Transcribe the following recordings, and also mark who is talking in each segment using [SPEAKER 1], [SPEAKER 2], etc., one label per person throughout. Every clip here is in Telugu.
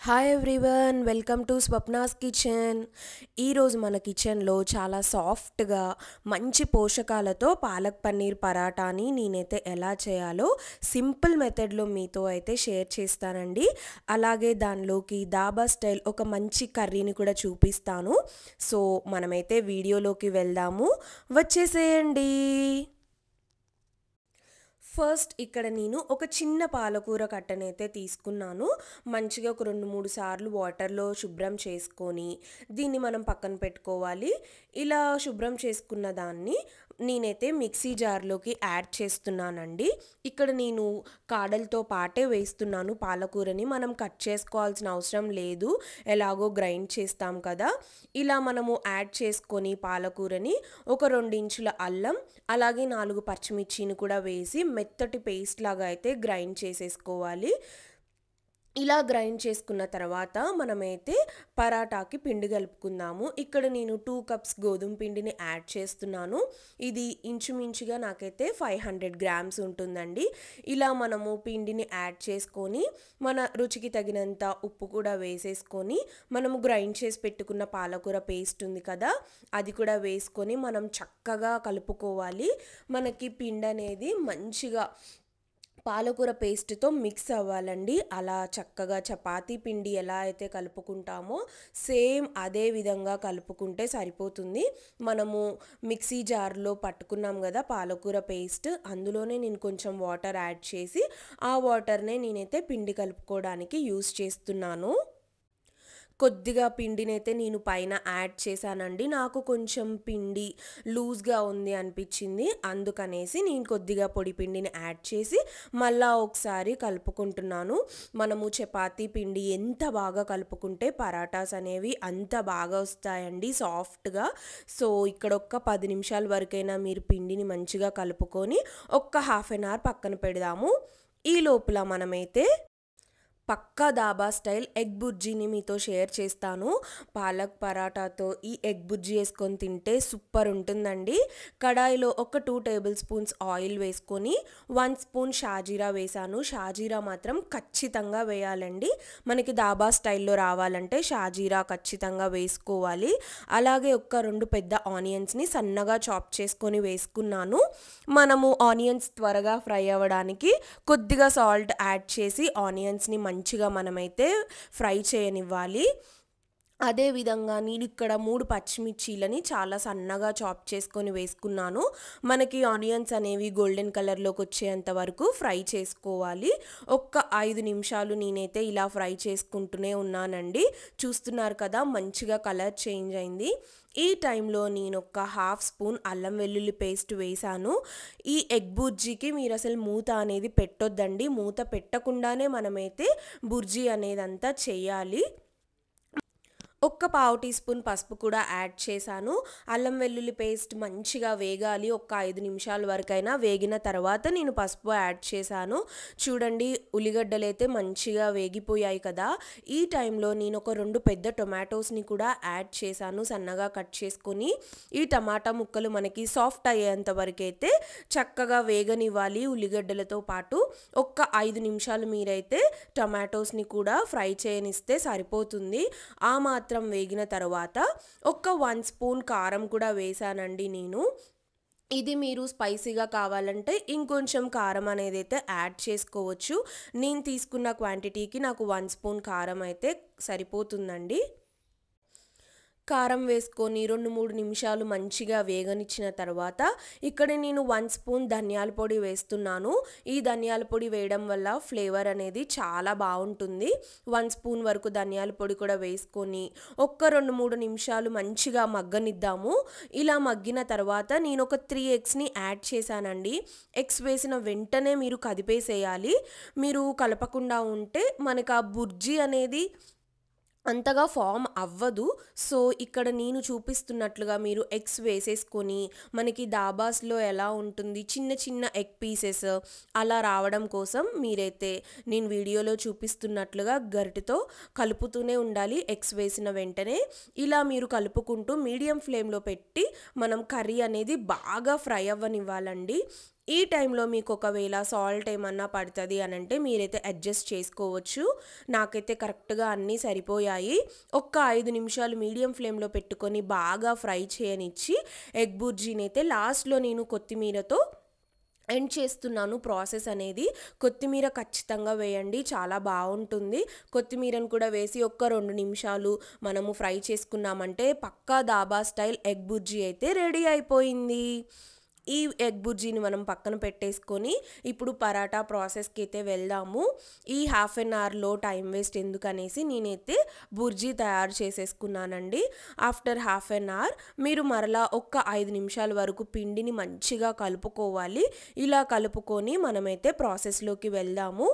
[SPEAKER 1] Hi everyone, welcome to Swapna's kitchen. ఈరోజు మన కిచెన్లో చాలా సాఫ్ట్గా మంచి పోషకాలతో పాలక్ పన్నీర్ పరాటాని నేనైతే ఎలా చేయాలో సింపుల్ మెథడ్లో మీతో అయితే షేర్ చేస్తానండి. అలాగే దానిలోకి దాబా స్టైల్ ఒక మంచి కర్రీని కూడా చూపిస్తాను. సో మనమైతే వీడియోలోకి వెళ్దాము, వచ్చేసేయండి. ఫస్ట్ ఇక్కడ నేను ఒక చిన్న పాలకూర కట్టనైతే తీసుకున్నాను. మంచిగా ఒక 2-3 సార్లు వాటర్లో శుభ్రం చేసుకొని దీన్ని మనం పక్కన పెట్టుకోవాలి. ఇలా శుభ్రం చేసుకున్న దాన్ని నేనైతే మిక్సీ జార్లోకి యాడ్ చేస్తున్నానండి. ఇక్కడ నేను కాడలతో పాటే వేస్తున్నాను పాలకూరని. మనం కట్ చేసుకోవాల్సిన అవసరం లేదు, ఎలాగో గ్రైండ్ చేస్తాం కదా. ఇలా మనము యాడ్ చేసుకొని పాలకూరని ఒక 2 ఇంచుల అల్లం అలాగే 4 పచ్చిమిర్చిని కూడా వేసి మెత్తటి పేస్ట్ లాగా అయితే గ్రైండ్ చేసేసుకోవాలి. ఇలా గ్రైండ్ చేసుకున్న తర్వాత మనమైతే పరాటాకి పిండి కలుపుకుందాము. ఇక్కడ నేను 2 కప్స్ గోధుమ పిండిని యాడ్ చేస్తున్నాను. ఇది ఇంచుమించుగా నాకైతే 500 గ్రామ్స్ ఉంటుందండి. ఇలా మనము పిండిని యాడ్ చేసుకొని మన రుచికి తగినంత ఉప్పు కూడా వేసేసుకొని మనము గ్రైండ్ చేసి పెట్టుకున్న పాలకూర పేస్ట్ ఉంది కదా, అది కూడా వేసుకొని మనం చక్కగా కలుపుకోవాలి. మనకి పిండి అనేది మంచిగా పాలకూర పేస్ట్తో మిక్స్ అవ్వాలండి. అలా చక్కగా చపాతీ పిండి ఎలా అయితే కలుపుకుంటామో సేమ్ అదే విధంగా కలుపుకుంటే సరిపోతుంది. మనము మిక్సీ జార్లో పట్టుకున్నాం కదా పాలకూర పేస్ట్, అందులోనే నేను కొంచెం వాటర్ యాడ్ చేసి ఆ వాటర్నే నేనైతే పిండి కలుపుకోవడానికి యూస్ చేస్తున్నాను. కొద్దిగా పిండినైతే నేను పైన యాడ్ చేశానండి. నాకు కొంచెం పిండి లూజ్గా ఉంది అనిపించింది, అందుకనేసి నేను కొద్దిగా పొడి పిండిని యాడ్ చేసి మళ్ళా ఒకసారి కలుపుకుంటున్నాను. మనము చపాతీ పిండి ఎంత బాగా కలుపుకుంటే పరాటాస్ అనేవి అంత బాగా వస్తాయండి సాఫ్ట్గా. సో ఇక్కడ ఒక్క 10 నిమిషాల వరకైనా మీరు పిండిని మంచిగా కలుపుకొని ఒక్క హాఫ్ అన్ అవర్ పక్కన పెడదాము. ఈ లోపల మనమైతే పక్కా దాబా స్టైల్ ఎగ్ బుర్జీని మీతో షేర్ చేస్తాను. పాలక్ పరాటాతో ఈ ఎగ్ బుర్జీ వేసుకొని తింటే సూపర్ ఉంటుందండి. కడాయిలో ఒక 2 టేబుల్ స్పూన్స్ ఆయిల్ వేసుకొని 1 స్పూన్ షాజీరా వేసాను. షాజీరా మాత్రం ఖచ్చితంగా వేయాలండి. మనకి దాబా స్టైల్లో రావాలంటే షాజీరా ఖచ్చితంగా వేసుకోవాలి. అలాగే ఒక 2 పెద్ద ఆనియన్స్ని సన్నగా చాప్ చేసుకొని వేసుకున్నాను. మనము ఆనియన్స్ త్వరగా ఫ్రై అవ్వడానికి కొద్దిగా సాల్ట్ యాడ్ చేసి ఆనియన్స్ని మంచిగా మనమైతే ఫ్రై చేయనివ్వాలి. అదేవిధంగా నేను ఇక్కడ 3 పచ్చిమిర్చీలని చాలా సన్నగా చాప్ చేసుకొని వేసుకున్నాను. మనకి ఆనియన్స్ అనేవి గోల్డెన్ కలర్లోకి వచ్చేంత వరకు ఫ్రై చేసుకోవాలి. ఒక్క 5 నిమిషాలు నేనైతే ఇలా ఫ్రై చేసుకుంటూనే ఉన్నానండి. చూస్తున్నారు కదా, మంచిగా కలర్ చేంజ్ అయింది. ఈ టైంలో నేను ఒక హాఫ్ స్పూన్ అల్లం వెల్లుల్లి పేస్ట్ వేసాను. ఈ ఎగ్ బుర్జీకి మీరు అసలు మూత అనేది పెట్టొద్దండి. మూత పెట్టకుండానే మనమైతే బుర్జీ అనేదంతా చేయాలి. ఒక్క పావు టీ స్పూన్ పసుపు కూడా యాడ్ చేశాను. అల్లం వెల్లుల్లి పేస్ట్ మంచిగా వేగాలి. ఒక్క 5 నిమిషాల వరకైనా వేగిన తర్వాత నేను పసుపు యాడ్ చేశాను. చూడండి, ఉల్లిగడ్డలు అయితే మంచిగా వేగిపోయాయి కదా. ఈ టైంలో నేను ఒక 2 పెద్ద టొమాటోస్ని కూడా యాడ్ చేశాను, సన్నగా కట్ చేసుకొని. ఈ టమాటా ముక్కలు మనకి సాఫ్ట్ అయ్యేంత వరకైతే చక్కగా వేగనివ్వాలి ఉల్లిగడ్డలతో పాటు. ఒక్క 5 నిమిషాలు మీరైతే టొమాటోస్ని కూడా ఫ్రై చేయనిస్తే సరిపోతుంది. ఆ మాత్రం వేగిన తర్వాత ఒక 1 స్పూన్ కారం కూడా వేసానండి నేను. ఇది మీరు స్పైసీగా కావాలంటే ఇంకొంచెం కారం అనేది అయితే యాడ్ చేసుకోవచ్చు. నేను తీసుకున్న క్వాంటిటీకి నాకు 1 స్పూన్ కారం అయితే సరిపోతుందండి. కారం వేసుకొని 2-3 నిమిషాలు మంచిగా వేగనిచ్చిన తర్వాత ఇక్కడ నేను 1 స్పూన్ ధనియాల పొడి వేస్తున్నాను. ఈ ధనియాల పొడి వేయడం వల్ల ఫ్లేవర్ అనేది చాలా బాగుంటుంది. 1 స్పూన్ వరకు ధనియాల పొడి కూడా వేసుకొని ఒక్క 2-3 నిమిషాలు మంచిగా మగ్గనిద్దాము. ఇలా మగ్గిన తర్వాత నేను ఒక 3 ఎగ్స్ని యాడ్ చేశానండి. ఎగ్స్ వేసిన వెంటనే మీరు కదిపేసేయాలి. మీరు కలపకుండా ఉంటే మనకు ఆ బుర్జీ అనేది అంతగా ఫామ్ అవ్వదు. సో ఇక్కడ నేను చూపిస్తున్నట్లుగా మీరు ఎగ్స్ వేసేసుకొని, మనకి దాబాస్లో ఎలా ఉంటుంది చిన్న చిన్న ఎగ్ పీసెస్ అలా రావడం కోసం మీరైతే నేను వీడియోలో చూపిస్తున్నట్లుగా గరిటెతో కలుపుతూనే ఉండాలి. ఎగ్స్ వేసిన వెంటనే ఇలా మీరు కలుపుకుంటూ మీడియం ఫ్లేమ్లో పెట్టి మనం కర్రీ అనేది బాగా ఫ్రై అవ్వనివ్వాలండి. ఈ టైంలో మీకు ఒకవేళ సాల్ట్ ఏమన్నా పడుతుంది అని అంటే మీరైతే అడ్జస్ట్ చేసుకోవచ్చు. నాకైతే కరెక్ట్గా అన్నీ సరిపోయాయి. ఒక్క 5 నిమిషాలు మీడియం ఫ్లేమ్లో పెట్టుకొని బాగా ఫ్రై చేయనిచ్చి ఎగ్ బుర్జీని అయితే లాస్ట్లో నేను కొత్తిమీరతో ఎండ్ చేస్తున్నాను ప్రాసెస్ అనేది. కొత్తిమీర ఖచ్చితంగా వేయండి, చాలా బాగుంటుంది. కొత్తిమీరను కూడా వేసి ఒక్క 2 నిమిషాలు మనము ఫ్రై చేసుకున్నామంటే పక్కా దాబా స్టైల్ ఎగ్ బుర్జీ అయితే రెడీ అయిపోయింది. ఈ ఎగ్ బుర్జీని మనం పక్కన పెట్టేసుకొని ఇప్పుడు పరాటా ప్రాసెస్కి అయితే వెళ్దాము. ఈ హాఫ్ అన్ అవర్లో టైం వేస్ట్ ఎందుకనేసి నేనైతే బుర్జీ తయారు చేసేసుకున్నానండి. ఆఫ్టర్ హాఫ్ అన్ అవర్ మీరు మరలా ఒక్క 5 నిమిషాల వరకు పిండిని మంచిగా కలుపుకోవాలి. ఇలా కలుపుకొని మనమైతే ప్రాసెస్లోకి వెళ్దాము.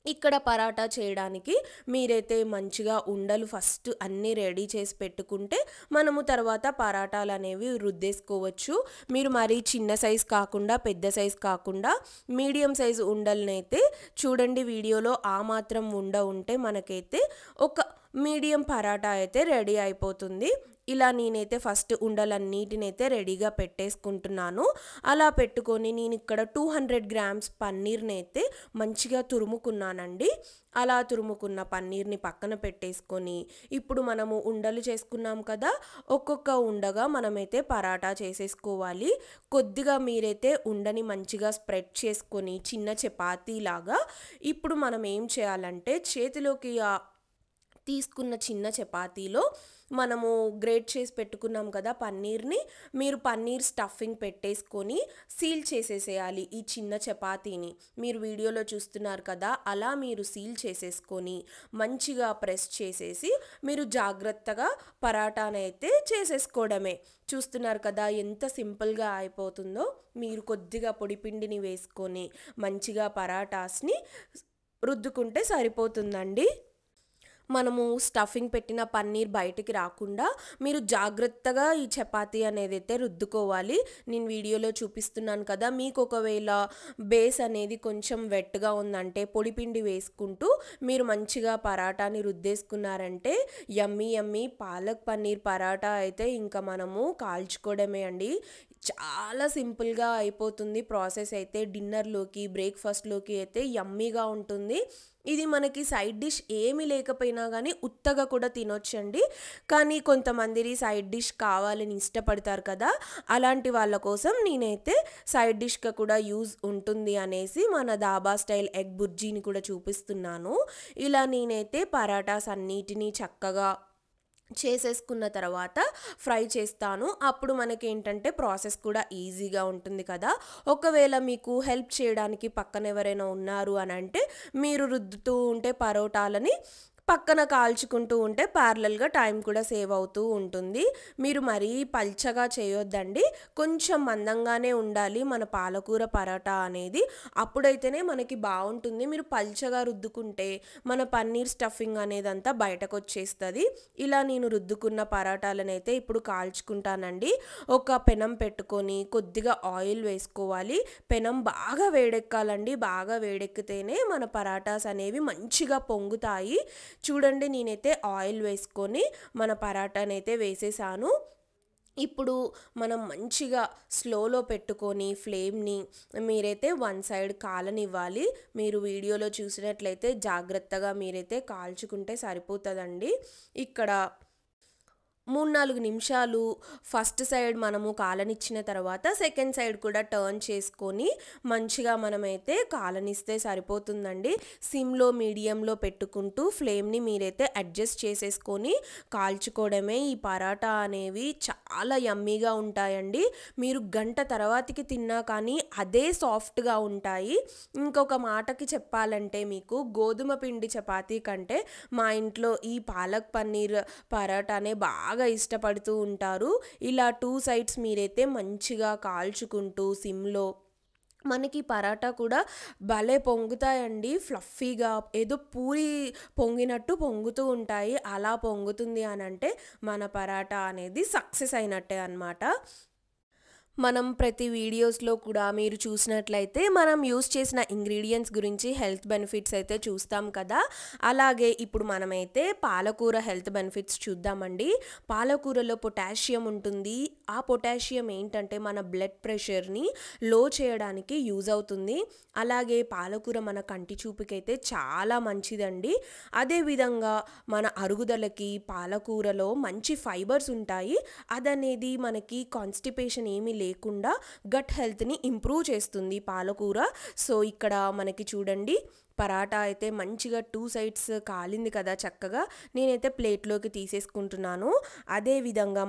[SPEAKER 1] ఇక్కడ పరాటా చేయడానికి మీరైతే మంచిగా ఉండలు ఫస్ట్ అన్నీ రెడీ చేసి పెట్టుకుంటే మనము తర్వాత పరాటాలు అనేవి రుద్దేసుకోవచ్చు. మీరు మరీ చిన్న సైజ్ కాకుండా పెద్ద సైజ్ కాకుండా మీడియం సైజు ఉండలనైతే చూడండి వీడియోలో ఆ మాత్రం ఉంటే మనకైతే ఒక మీడియం పరాటా అయితే రెడీ అయిపోతుంది. ఇలా నేనైతే ఫస్ట్ ఉండలన్నిటినైతే రెడీగా పెట్టేసుకుంటున్నాను. అలా పెట్టుకొని నేను ఇక్కడ 200 గ్రామ్స్ పన్నీర్ని అయితే మంచిగా తురుముకున్నానండి. అలా తురుముకున్న పన్నీర్ని పక్కన పెట్టేసుకొని ఇప్పుడు మనము ఉండలు చేసుకున్నాం కదా, ఒక్కొక్క ఉండగా మనమైతే పరాటా చేసేసుకోవాలి. కొద్దిగా మీరైతే ఉండని మంచిగా స్ప్రెడ్ చేసుకొని చిన్న చపాతీ లాగా ఇప్పుడు మనం ఏం చేయాలంటే చేతిలోకి తీసుకున్న చిన్న చపాతీలో మనము గ్రేట్ చేసి పెట్టుకున్నాం కదా పన్నీర్ని, మీరు పన్నీర్ స్టఫింగ్ పెట్టేసుకొని సీల్ చేసేసేయాలి ఈ చిన్న చపాతీని. మీరు వీడియోలో చూస్తున్నారు కదా, అలా మీరు సీల్ చేసేసుకొని మంచిగా ప్రెస్ చేసేసి మీరు జాగ్రత్తగా పరాటానైతే చేసేసుకోవడమే. చూస్తున్నారు కదా ఎంత సింపుల్గా అయిపోతుందో. మీరు కొద్దిగా పొడిపిండిని వేసుకొని మంచిగా పరాటాస్ని రుద్దుకుంటే సరిపోతుందండి. మనము స్టఫింగ్ పెట్టిన పన్నీర్ బయటికి రాకుండా మీరు జాగ్రత్తగా ఈ చపాతీ అనేది అయితే రుద్దుకోవాలి. నేను వీడియోలో చూపిస్తున్నాను కదా, మీకు ఒకవేళ బేస్ అనేది కొంచెం వెట్గా ఉందంటే పొడిపిండి వేసుకుంటూ మీరు మంచిగా పరాటాని రుద్దేసుకున్నారంటే యమ్మీ యమ్మీ పాలక్ పన్నీర్ పరాటా అయితే ఇంకా మనము కాల్చుకోవడమే అండి. చాలా సింపుల్గా అయిపోతుంది ప్రాసెస్ అయితే. డిన్నర్లోకి బ్రేక్ఫాస్ట్లోకి అయితే యమ్మీగా ఉంటుంది. ఇది మనకి సైడ్ డిష్ ఏమీ లేకపోయినా కానీ ఉత్తగా కూడా తినొచ్చండి. కానీ కొంతమంది సైడ్ డిష్ కావాలని ఇష్టపడతారు కదా, అలాంటి వాళ్ళ కోసం నేనైతే సైడ్ డిష్గా కూడా యూజ్ ఉంటుంది అనేసి మన దాబా స్టైల్ ఎగ్ బుర్జీని కూడా చూపిస్తున్నాను. ఇలా నేనైతే పరాటాస్ అన్నిటినీ చక్కగా చేసేసుకున్న తర్వాత ఫ్రై చేస్తాను. అప్పుడు మనకి ఏంటంటే ప్రాసెస్ కూడా ఈజీగా ఉంటుంది కదా. ఒకవేళ మీకు హెల్ప్ చేయడానికి పక్కన ఎవరైనా ఉన్నారు అని అంటే మీరు రుద్దుతూ ఉంటే పరోటాలని పక్కన కాల్చుకుంటూ ఉంటే ప్యారలల్గా టైం కూడా సేవ్ అవుతూ ఉంటుంది. మీరు మరీ పల్చగా చేయొద్దండి, కొంచెం మందంగానే ఉండాలి మన పాలకూర పరాటా అనేది. అప్పుడైతేనే మనకి బాగుంటుంది. మీరు పల్చగా రుద్దుకుంటే మన పన్నీర్ స్టఫింగ్ అనేది అంతా బయటకు వచ్చేస్తుంది. ఇలా నేను రుద్దుకున్న పరాటాలను అయితే ఇప్పుడు కాల్చుకుంటానండి. ఒక పెనం పెట్టుకొని కొద్దిగా ఆయిల్ వేసుకోవాలి. పెనం బాగా వేడెక్కాలండి. బాగా వేడెక్కితేనే మన పరాటాస్ అనేవి మంచిగా పొంగుతాయి. చూడండి నేనైతే ఆయిల్ వేసుకొని మన పరాటానైతే వేసేసాను. ఇప్పుడు మనం మంచిగా స్లోలో పెట్టుకొని ఫ్లేమ్ని మీరైతే వన్ సైడ్ కాలనివ్వాలి. మీరు వీడియోలో చూసినట్లయితే జాగ్రత్తగా మీరైతే కాల్చుకుంటే సరిపోతుందండి. ఇక్కడ 3-4 నిమిషాలు ఫస్ట్ సైడ్ మనము కాలనిచ్చిన తర్వాత సెకండ్ సైడ్ కూడా టర్న్ చేసుకొని మంచిగా మనమైతే కాలనిస్తే సరిపోతుందండి. సిమ్లో మీడియంలో పెట్టుకుంటూ ఫ్లేమ్ని మీరైతే అడ్జస్ట్ చేసేసుకొని కాల్చుకోవడమే. ఈ పరాటా అనేవి చాలా యమ్మీగా ఉంటాయండి. మీరు గంట తర్వాతకి తిన్నా కానీ అదే సాఫ్ట్గా ఉంటాయి. ఇంకొక మాటకి చెప్పాలంటే మీకు గోధుమ పిండి చపాతీ కంటే మా ఇంట్లో ఈ పాలక్ పన్నీర్ పరాటానే బాగా ఇష్టపడుతూ ఉంటారు. ఇలా 2 సైడ్స్ మీరైతే మంచిగా కాల్చుకుంటూ సిమ్లో మనకి పరాటా కూడా భలే పొంగుతాయండి. ఫ్లఫీగా ఏదో పూరి పొంగినట్టు పొంగుతూ ఉంటాయి. అలా పొంగుతుంది అని అంటే మన పరాటా అనేది సక్సెస్ అయినట్టే అన్నమాట. మనం ప్రతి వీడియోస్లో కూడా మీరు చూసినట్లయితే మనం యూస్ చేసిన ఇంగ్రీడియంట్స్ గురించి హెల్త్ బెనిఫిట్స్ అయితే చూస్తాం కదా. అలాగే ఇప్పుడు మనమైతే పాలకూర హెల్త్ బెనిఫిట్స్ చూద్దామండి. పాలకూరలో పొటాషియం ఉంటుంది. ఆ పొటాషియం ఏంటంటే మన బ్లడ్ ప్రెషర్ని లో చేయడానికి యూజ్ అవుతుంది. అలాగే పాలకూర మన కంటి చూపుకైతే చాలా మంచిదండి. అదేవిధంగా మన అరుగుదలకి పాలకూరలో మంచి ఫైబర్స్ ఉంటాయి. అదనేది మనకి కాన్స్టిపేషన్ ఏమీ లేకుండా గట్ హెల్త్ని ఇంప్రూవ్ చేస్తుంది పాలకూర. సో ఇక్కడ మనకి చూడండి పరాటా అయితే మంచిగా 2 సైడ్స్ కాలింది కదా చక్కగా. నేనైతే ప్లేట్లోకి తీసేసుకుంటున్నాను. అదేవిధంగా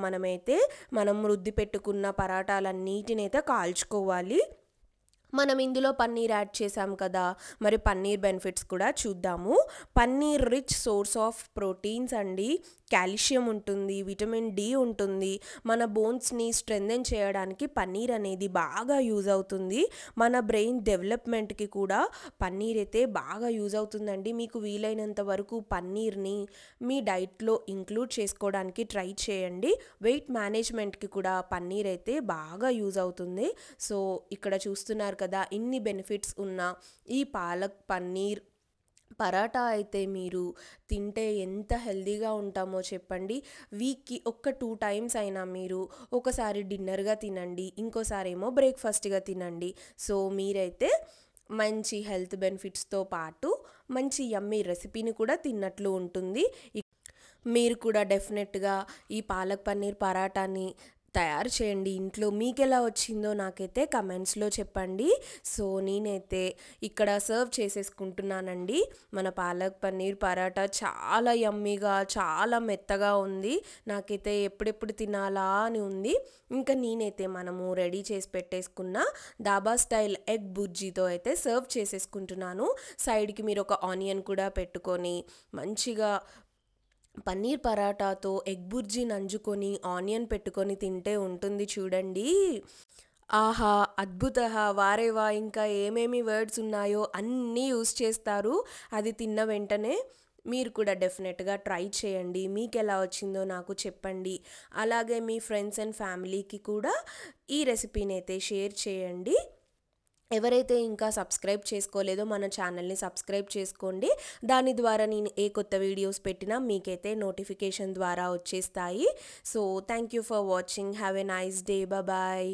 [SPEAKER 1] మనం రుద్ది పెట్టుకున్న పరాటాలన్నిటినైతే కాల్చుకోవాలి. మనం ఇందులో పన్నీర్ యాడ్ చేసాం కదా, మరి పన్నీర్ బెనిఫిట్స్ కూడా చూద్దాము. Paneer rich source of proteins అండి. కాల్షియం ఉంటుంది, విటమిన్ డి ఉంటుంది. మన బోన్స్ని స్ట్రెంథెన్ చేయడానికి పన్నీర్ అనేది బాగా యూజ్ అవుతుంది. మన బ్రెయిన్ డెవలప్మెంట్కి కూడా పన్నీర్ అయితే బాగా యూజ్ అవుతుందండి. మీకు వీలైనంత వరకు పన్నీర్ని మీ డైట్లో ఇంక్లూడ్ చేసుకోవడానికి ట్రై చేయండి. వెయిట్ మేనేజ్మెంట్కి కూడా పన్నీర్ అయితే బాగా యూజ్ అవుతుంది. సో ఇక్కడ చూస్తున్నారు కదా, ఇన్ని బెనిఫిట్స్ ఉన్న ఈ పాలక్ పన్నీర్ పరాటా అయితే మీరు తింటే ఎంత హెల్దీగా ఉంటామో చెప్పండి. వీక్కి 1-2 టైమ్స్ అయినా మీరు ఒకసారి డిన్నర్గా తినండి, ఇంకోసారి ఏమో బ్రేక్ఫాస్ట్గా తినండి. సో మీరైతే మంచి హెల్త్ బెనిఫిట్స్తో పాటు మంచి యమ్మీ రెసిపీని కూడా తిన్నట్లు ఉంటుంది. మీరు కూడా డెఫినెట్గా ఈ పాలక్ పన్నీర్ పరాటాని తయారు చేయండి ఇంట్లో. మీకు ఎలా వచ్చిందో నాకైతే కమెంట్స్లో చెప్పండి. సో నేనైతే ఇక్కడ సర్వ్ చేసేసుకుంటున్నానండి. మన పాలక్ పన్నీర్ పరాటా చాలా యమ్మీగా చాలా మెత్తగా ఉంది. నాకైతే ఎప్పుడెప్పుడు తినాలా అని ఉంది. ఇంకా నేనైతే మనము రెడీ చేసి పెట్టేసుకున్న దాబా స్టైల్ ఎగ్ బుర్జీతో అయితే సర్వ్ చేసేసుకుంటున్నాను. సైడ్కి మీరు ఒక ఆనియన్ కూడా పెట్టుకొని మంచిగా పన్నీర్ పరాటాతో ఎగ్ బుర్జీ నంజుకొని ఆనియన్ పెట్టుకొని తింటే ఉంటుంది చూడండి. ఆహా అద్భుతః వారేవా, ఇంకా ఏమేమి వర్డ్స్ ఉన్నాయో అన్నీ యూస్ చేస్తారు అది తిన్న వెంటనే. మీరు కూడా డెఫినెట్గా ట్రై చేయండి. మీకు ఎలా వచ్చిందో నాకు చెప్పండి. అలాగే మీ ఫ్రెండ్స్ అండ్ ఫ్యామిలీకి కూడా ఈ రెసిపీని అయితే షేర్ చేయండి. ఎవరైతే ఇంకా సబ్స్క్రైబ్ చేసుకోలేదో మన ఛానల్ని సబ్స్క్రైబ్ చేసుకోండి. దాని ద్వారా నేను ఏ కొత్త వీడియోస్ పెట్టినా మీకైతే నోటిఫికేషన్ ద్వారా వచ్చేస్తాయి. So thank you for watching. Have a nice day. Bye.